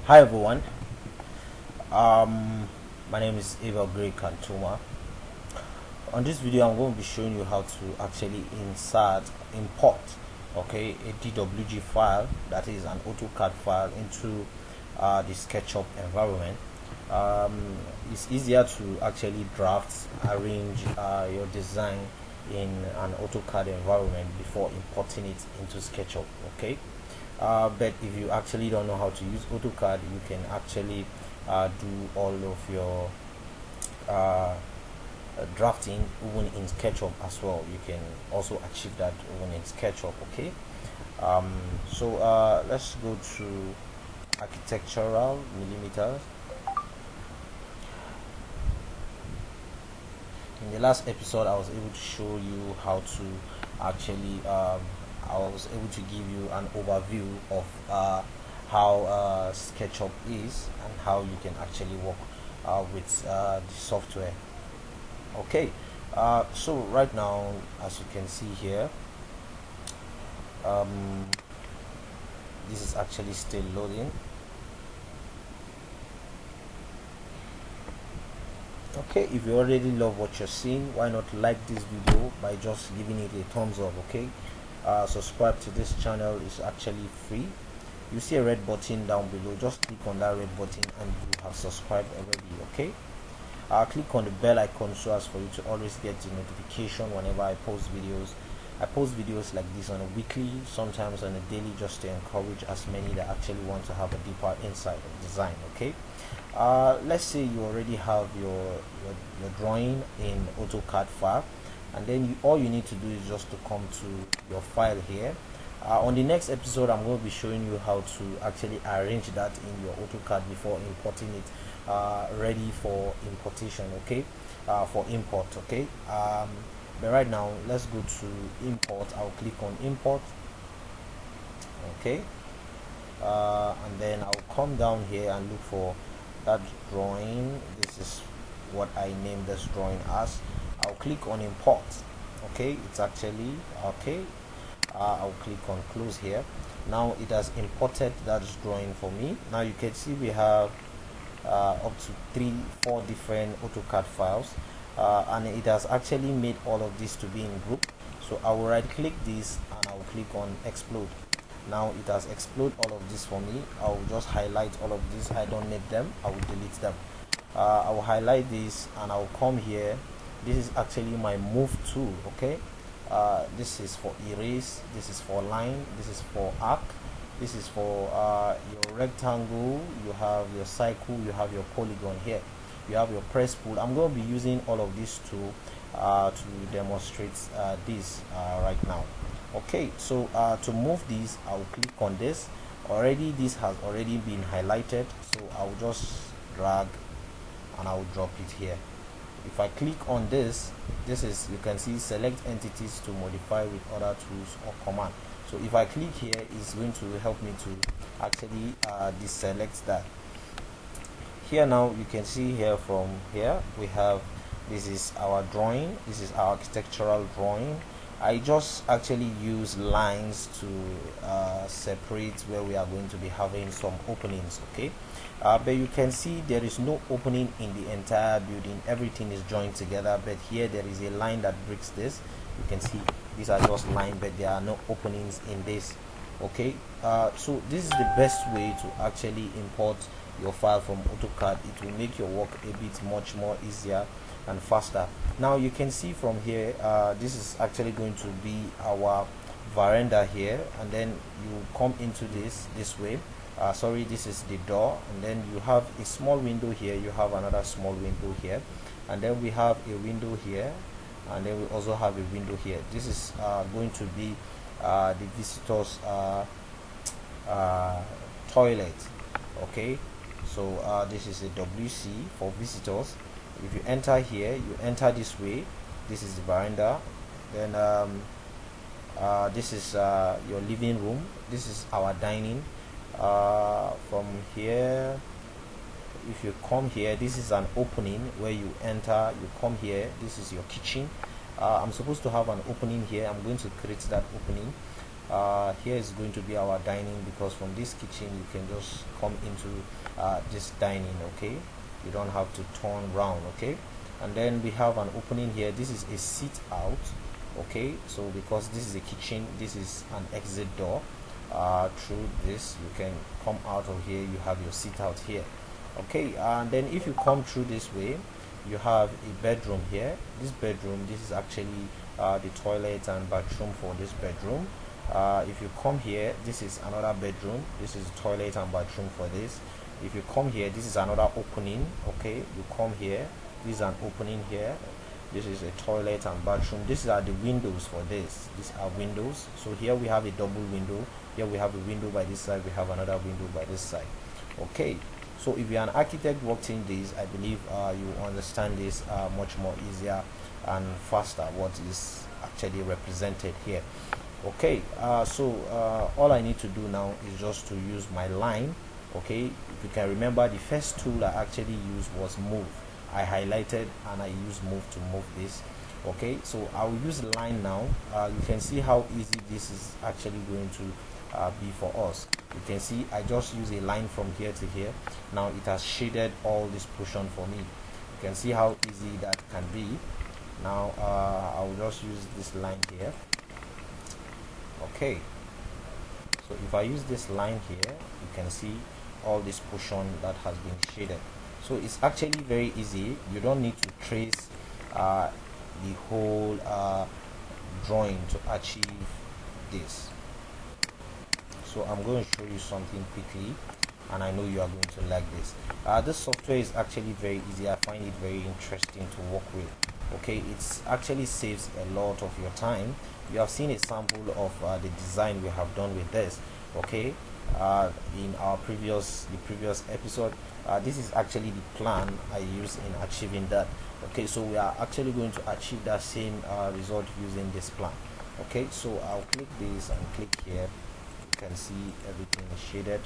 Hi everyone. Um, my name is Eva Gray Kantoma. On this video, I'm going to be showing you how to actually import, okay, a DWG file, that is an AutoCAD file, into the Sketchup environment. It's easier to actually draft, arrange your design in an AutoCAD environment before importing it into Sketchup, okay. But if you actually don't know how to use AutoCAD, you can actually do all of your drafting even in SketchUp as well. You can also achieve that even in SketchUp, okay. So let's go to architectural millimeters. In the last episode, I was able to show you how to actually I was able to give you an overview of how SketchUp is and how you can actually work with the software. Okay, so right now, as you can see here, this is actually still loading. Okay, if you already love what you're seeing, why not like this video by just giving it a thumbs up? Okay, subscribe to this channel is actually free. You see a red button down below, just click on that red button and you have subscribed already. Okay, click on the bell icon so as for you to always get the notification whenever I post videos. I post videos like this on a weekly, sometimes on a daily, just to encourage as many that actually want to have a deeper insight of design. Okay, let's say you already have your drawing in AutoCAD file, and then all you need to do is just to come to your file here. On the next episode, I'm going to be showing you how to actually arrange that in your AutoCAD before importing it ready for importation, okay, for import. Okay, but right now let's go to import. I'll click on import, okay, and then I'll come down here and look for that drawing. This is what I named this drawing as. I'll click on import. Okay, it's actually okay. I'll click on close here. Now it has imported that drawing for me. Now you can see we have up to 3-4 different AutoCAD files, and it has actually made all of this to be in group. So I will right click this and I will click on explode. Now it has exploded all of this for me. I will just highlight all of this. I don't need them, I will delete them. I will highlight this and I will come here. This is actually my move tool, okay. This is for erase, this is for line, this is for arc, this is for your rectangle, you have your cycle, you have your polygon here, you have your press pull. I'm going to be using all of these to demonstrate this right now. Okay, so to move this, I will click on this. Already this has already been highlighted, so I will just drag and I will drop it here. If I click on this, this is, you can see select entities to modify with other tools or command. So if I click here, it's going to help me to actually deselect that. Here now you can see here, from here we have, this is our drawing, this is our architectural drawing. I just actually use lines to separate where we are going to be having some openings, okay. But you can see there is no opening in the entire building, everything is joined together, but here there is a line that breaks this. You can see these are just lines, but there are no openings in this, okay. So this is the best way to actually import your file from AutoCAD. It will make your work a bit much more easier and faster. Now you can see from here, this is actually going to be our veranda here, and then you come into this way. Sorry, this is the door, and then you have a small window here, you have another small window here, and then we have a window here, and then we also have a window here. This is going to be the visitors toilet, okay. So this is a WC for visitors. If you enter here, you enter this way, this is the veranda, then this is your living room, this is our dining. From here, if you come here, this is an opening where you enter, you come here, this is your kitchen. I'm supposed to have an opening here, I'm going to create that opening. here is going to be our dining, because from this kitchen you can just come into this dining. Okay, you don't have to turn round. Okay, and then we have an opening here. This is a sit out. Okay, so because this is a kitchen, this is an exit door. Through this you can come out of here, you have your sit out here. Okay, and then if you come through this way, you have a bedroom here. This bedroom, this is actually the toilet and bathroom for this bedroom. If you come here, this is another bedroom. This is toilet and bathroom for this. If you come here, this is another opening. Okay, you come here, this is an opening here. This is a toilet and bathroom. These are the windows for this. These are windows. So here we have a double window. Here we have a window by this side, we have another window by this side. Okay, so if you're an architect working this, I believe you understand this much more easier and faster what is actually represented here. Okay, so all I need to do now is just to use my line. Okay, if you can remember, the first tool I actually used was move. I highlighted and I used move to move this. Okay, so I'll use line now. You can see how easy this is actually going to be for us. You can see I just use a line from here to here. Now it has shaded all this portion for me. You can see how easy that can be. Now I'll just use this line here. Okay, so if I use this line here, you can see all this portion that has been shaded. So it's actually very easy. You don't need to trace the whole drawing to achieve this. So I'm going to show you something quickly, and I know you are going to like this. This software is actually very easy. I find it very interesting to work with. Okay, it's actually saves a lot of your time. You have seen a sample of the design we have done with this. Okay, in our previous episode, this is actually the plan I use in achieving that. Okay, so we are actually going to achieve that same result using this plan. Okay, so I'll click this and click here. You can see everything is shaded,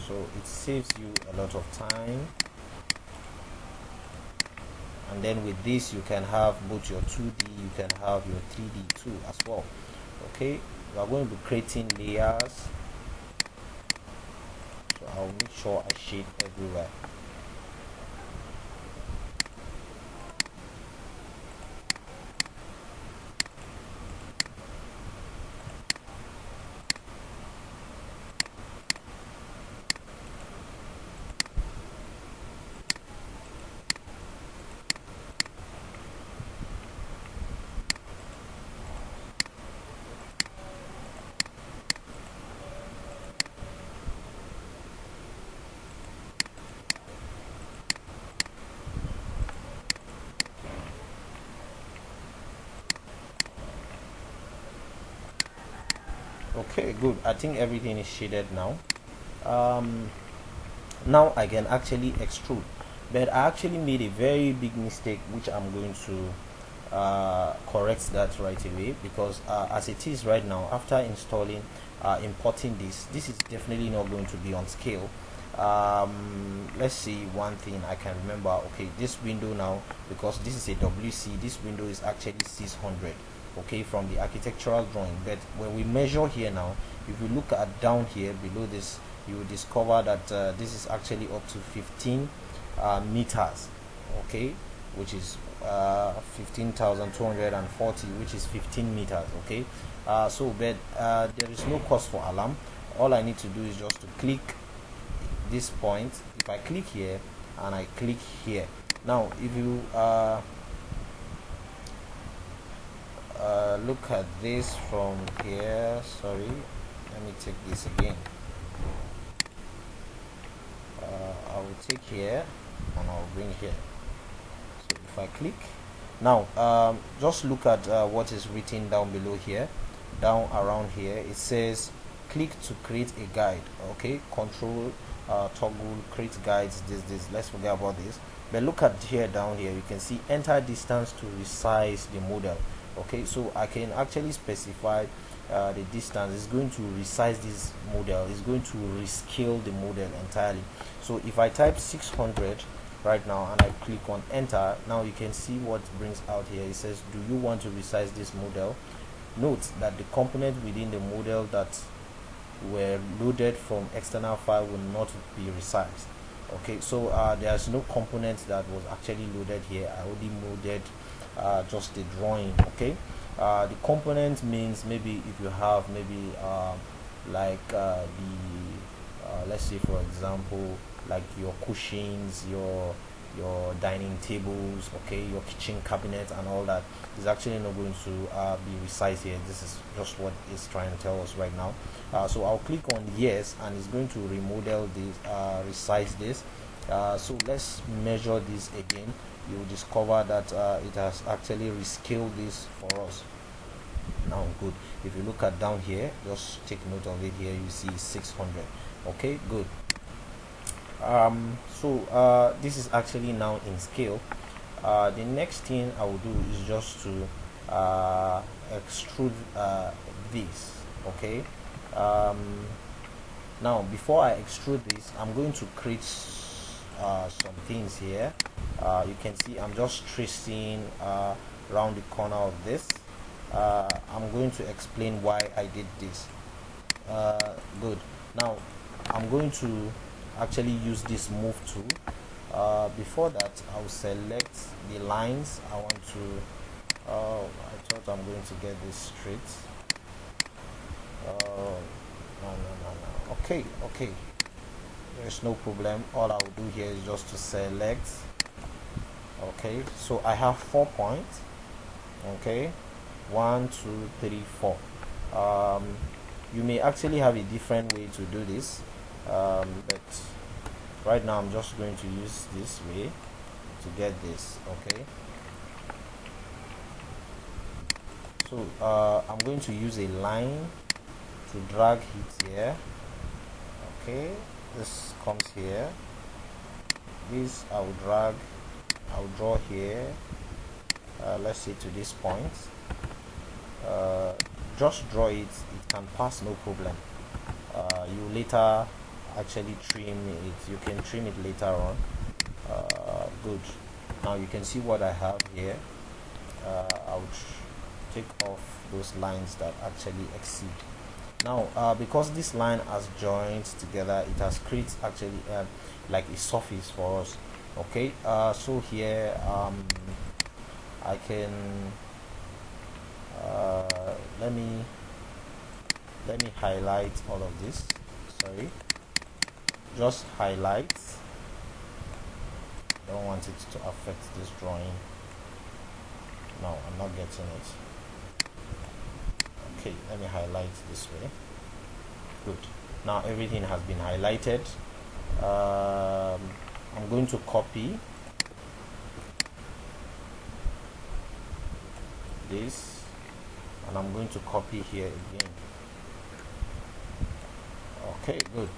so it saves you a lot of time. And then with this you can have both your 2D, you can have your 3D too as well. Okay, we are going to be creating layers, so I'll make sure I shade everywhere. Okay, good. I think everything is shaded now. Now I can actually extrude, but I actually made a very big mistake, which I'm going to correct that right away, because as it is right now, after installing importing this is definitely not going to be on scale. Let's see one thing I can remember. Okay, this window now, because this is a WC, this window is actually 600. Okay, from the architectural drawing, but when we measure here now, if you look at down here below this, you will discover that this is actually up to 15 meters. Okay, which is 15,240, which is 15 meters. Okay, so but there is no cost for alarm. All I need to do is just to click this point. If I click here and I click here, now if you look at this from here, sorry, let me take this again. I will take here and I'll bring here. So if I click now, just look at what is written down below here, down around here. It says click to create a guide. Okay, control toggle create guides. This let's forget about this, but look at here, down here you can see enter distance to resize the model. Okay, so I can actually specify the distance. It's going to resize this model, it's going to rescale the model entirely. So if I type 600 right now and I click on enter, now you can see what brings out here. It says, do you want to resize this model? note that the component within the model that were loaded from external file will not be resized. Okay, so there's no component that was actually loaded here. I only loaded just the drawing. Okay, the component means maybe if you have maybe like the let's say for example like your cushions, your dining tables, okay, your kitchen cabinet and all that is actually not going to be resized here. This is just what it's trying to tell us right now. So I'll click on yes, and it's going to remodel this, resize this. So let's measure this again. You'll discover that it has actually rescaled this for us. Now good, if you look at down here, just take note of it here, you see 600. Okay, good. So this is actually now in scale. The next thing I will do is just to extrude this. Okay, now before I extrude this, I'm going to create some things here. You can see I'm just tracing around the corner of this. I'm going to explain why I did this. Good. Now I'm going to actually use this move tool. Before that, I'll select the lines I want to. I thought I'm going to get this straight. No. Okay, there's no problem. All I will do here is just to select. Okay, so I have 4 points. Okay, 1 2 3 4. You may actually have a different way to do this, but right now I'm just going to use this way to get this. Okay, so I'm going to use a line to drag it here. Okay, this comes here, this I'll draw here, let's say to this point. Just draw it, it can pass, no problem. You later actually trim it, you can trim it later on. Good. Now you can see what I have here. I'll take off those lines that actually exceed. Now because this line has joined together, it has created actually like a surface for us. Okay, so here I can let me highlight all of this. Sorry, just highlight. I don't want it to affect this drawing. No, I'm not getting it. Okay, let me highlight this way. Good. Now everything has been highlighted. I'm going to copy this, and I'm going to copy here again. Okay, good.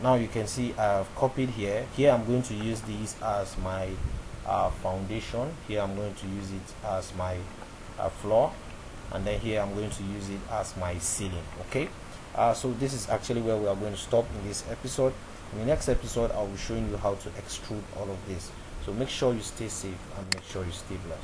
Now you can see I've copied here. Here I'm going to use these as my foundation. Here I'm going to use it as my floor, and then here I'm going to use it as my ceiling. Okay, so this is actually where we are going to stop in this episode. In the next episode, I'll be showing you how to extrude all of this. So make sure you stay safe and make sure you stay blessed.